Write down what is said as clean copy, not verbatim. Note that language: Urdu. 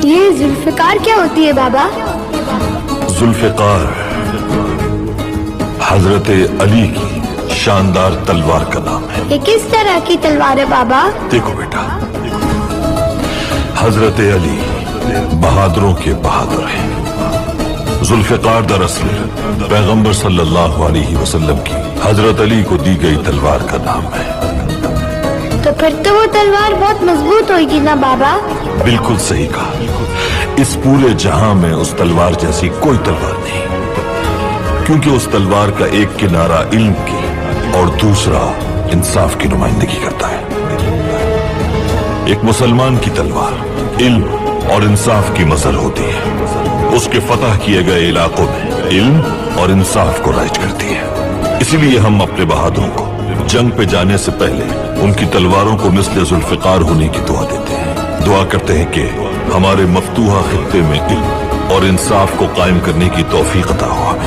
یہ ذوالفقار کیا ہوتی ہے بابا؟ ذوالفقار حضرت علی کی شاندار تلوار کا نام ہے۔ یہ کس طرح کی تلوار ہے بابا؟ دیکھو بیٹا، حضرت علی بہادروں کے بہادر ہیں۔ ذوالفقار دراصل پیغمبر صلی اللہ علیہ وسلم کی حضرت علی کو دی گئی تلوار کا نام ہے۔ تو پھر تو وہ تلوار بہت مضبوط ہوئے گی نا بابا؟ بالکل صحیح کہا، اس پورے جہاں میں اس تلوار جیسی کوئی تلوار نہیں، کیونکہ اس تلوار کا ایک کنارہ علم کی اور دوسرا انصاف کی نمائندگی کرتا ہے۔ ایک مسلمان کی تلوار علم اور انصاف کی مظہر ہوتی ہے، اس کے فتح کیے گئے علاقوں میں علم اور انصاف کو رائج کرتی ہے۔ اسی لیے ہم اپنے بہادروں کو جنگ پہ جانے سے پہلے ان کی تلواروں کو مثل ذوالفقار ہونے کی دعا دیتے ہیں۔ دعا کرتے ہیں کہ ہمارے مفتوحہ خطے میں علم اور انصاف کو قائم کرنے کی توفیق عطا ہو ہمیں۔